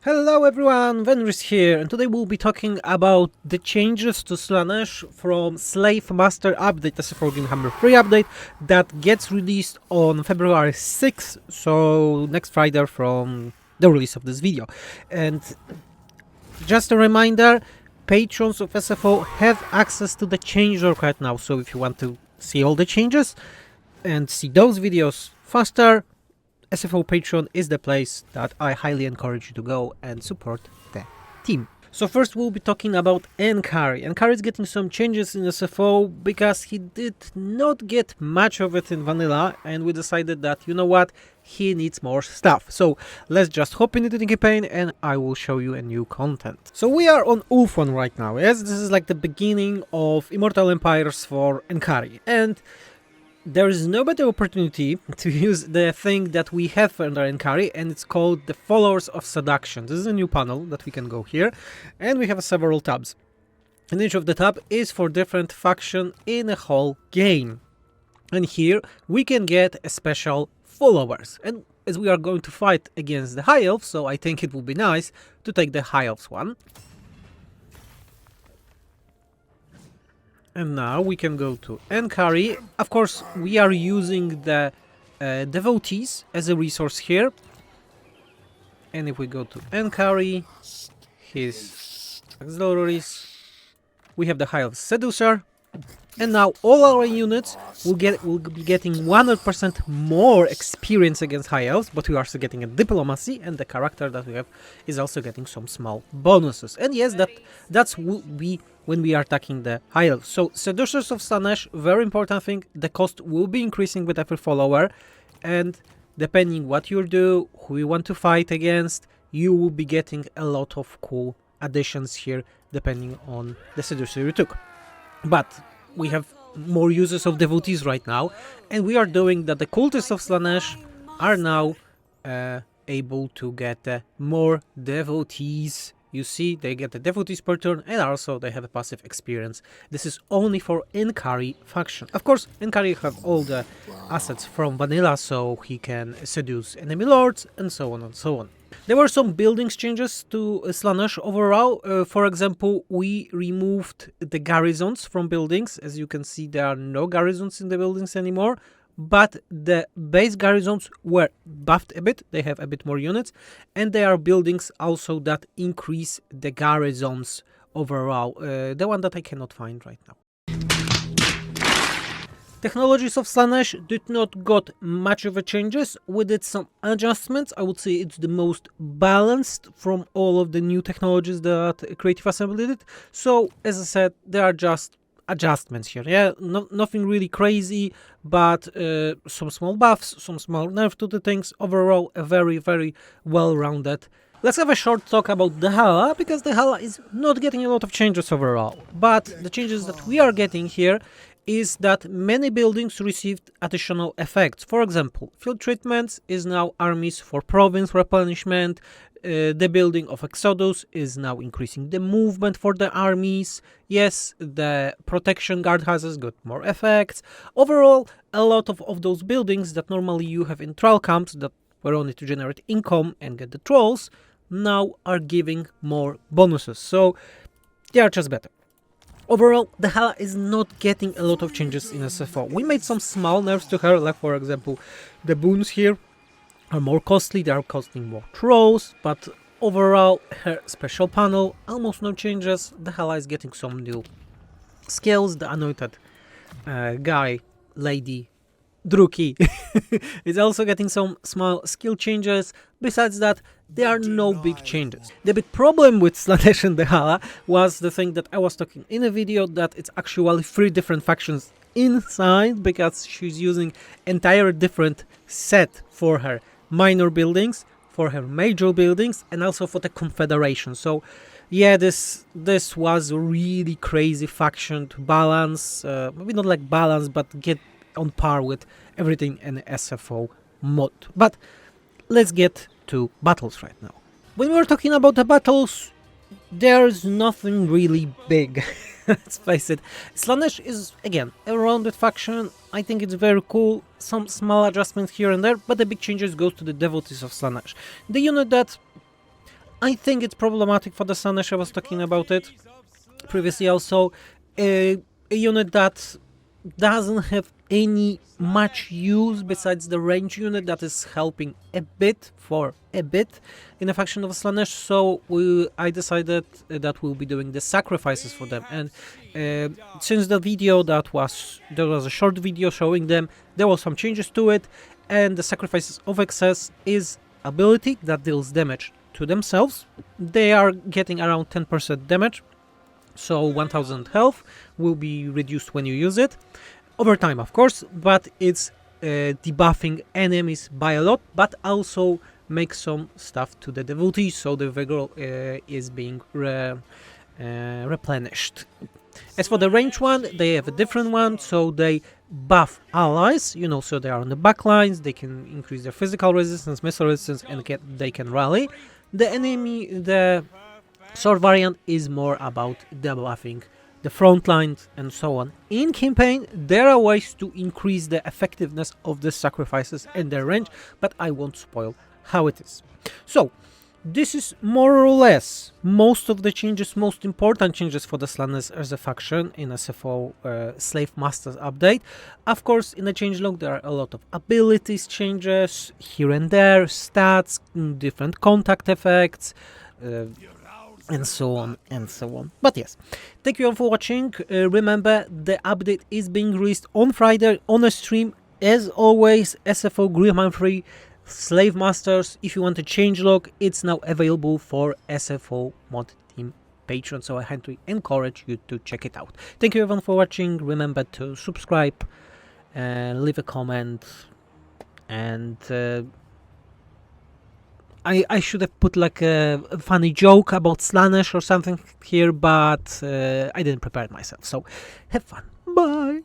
Hello everyone, Venris here, and today we'll be talking about the changes to Slaanesh from Slave Master Update, SFO GRIMHAMMER free update that gets released on February 6th, so next Friday from the release of this video. And just a reminder, patrons of SFO have access to the changelog right now, so if you want to see all the changes and see those videos faster, SFO Patreon is the place that I highly encourage you to go and support the team. So first we'll be talking about Enkari. Enkari is getting some changes in SFO because he did not get much of it in vanilla, and we decided that, you know what, he needs more stuff. So let's just hop into the campaign and I will show you a new content. So we are on Ulfon right now, yes? This is like the beginning of Immortal Empires for Enkari, and there is no better opportunity to use the thing that we have under Enkari, and it's called the Followers of Seduction. This is a new panel that we can go here, and we have several tabs. And each of the tab is for different faction in a whole game. And here we can get a special followers. And as we are going to fight against the High Elves, so I think it would be nice to take the High Elves one. And now we can go to Enkari. Of course, we are using the devotees as a resource here. And if we go to Enkari, his auxiliaries, we have the High Elf Seducer. And now all our units will be getting 100% more experience against High Elves, but we are also getting a diplomacy, and the character that we have is also getting some small bonuses. And yes, that's will be when we are attacking the High Elves. So Seducers of Slaanesh, very important thing, the cost will be increasing with every follower, and depending what you do, who you want to fight against, you will be getting a lot of cool additions here, depending on the Seducer you took. But we have more users of devotees right now, and we are doing that the cultists of Slaanesh are now able to get more devotees. You see, they get the devotees per turn, and also they have a passive experience. This is only for Enkari faction. Of course, Enkari have all the assets from vanilla, so he can seduce enemy lords, and so on and so on. There were some buildings changes to Slaanesh overall. For example, we removed the garrisons from buildings. As you can see, there are no garrisons in the buildings anymore, but the base garrisons were buffed a bit. They have a bit more units, and there are buildings also that increase the garrisons overall. The one that I cannot find right now. Technologies of Slaanesh did not got much of a changes. We did some adjustments. I would say it's the most balanced from all of the new technologies that Creative Assembly did. So, as I said, there are just adjustments here. Yeah, nothing really crazy, but some small buffs, some small nerf to the things. Overall, a very, very well-rounded. Let's have a short talk about Dechala, because Dechala is not getting a lot of changes overall. But the changes that we are getting here is that many buildings received additional effects. For example, field treatments is now armies for province replenishment. The building of Exodus is now increasing the movement for the armies. Yes, the protection guard houses got more effects. Overall, a lot of those buildings that normally you have in trial camps that were only to generate income and get the trolls, now are giving more bonuses. So they are just better. Overall, Dechala is not getting a lot of changes in SFO. We made some small nerfs to her, like for example, the boons here are more costly, they are costing more trolls, but overall, her special panel, almost no changes. Dechala is getting some new skills. The anointed guy, lady, Druki is also getting some small skill changes. Besides that, there are no big changes. The big problem with Slaanesh and Dechala was the thing that I was talking in a video, that it's actually 3 different factions inside, because she's using entire different set for her minor buildings, for her major buildings, and also for the confederation. So yeah, this was a really crazy faction to balance, maybe not like balance, but get on par with everything in SFO mod. But let's get to battles right now. When we're talking about the battles, there's nothing really big. Let's face it. Slaanesh is, again, a rounded faction. I think it's very cool. Some small adjustments here and there, but the big changes goes to the devotees of Slaanesh. The unit that I think it's problematic for the Slaanesh. I was talking about it previously also. A unit that doesn't have any much use besides the range unit that is helping a bit in a faction of Slaanesh, so I decided that we'll be doing the sacrifices for them. And since the video there was a short video showing them, there were some changes to it, and the sacrifices of excess is ability that deals damage to themselves. They are getting around 10% damage, so 1000 health will be reduced when you use it over time, of course, but it's debuffing enemies by a lot, but also makes some stuff to the devotee, so the vigor is being replenished. As for the range one, they have a different one, so they buff allies, you know, so they are on the back lines, they can increase their physical resistance, missile resistance, and they can rally. The sword variant is more about debuffing the front lines and so on. In campaign, there are ways to increase the effectiveness of the sacrifices and their range, but I won't spoil how it is. So, this is more or less most of the changes, most important changes for the Slaanesh as a faction in SFO Slave Masters update. Of course, in the changelog there are a lot of abilities changes here and there, stats, different contact effects, and so on and so on. But yes, thank you all for watching. Remember, the update is being released on Friday on a stream. As always, SFO GRIMHAMMER free Slave Masters. If you want a changelog, it's now available for SFO mod team patrons, so I highly encourage you to check it out. Thank you everyone for watching. Remember to subscribe, leave a comment, and I should have put like a funny joke about Slaanesh or something here, but I didn't prepare it myself, so have fun. Bye!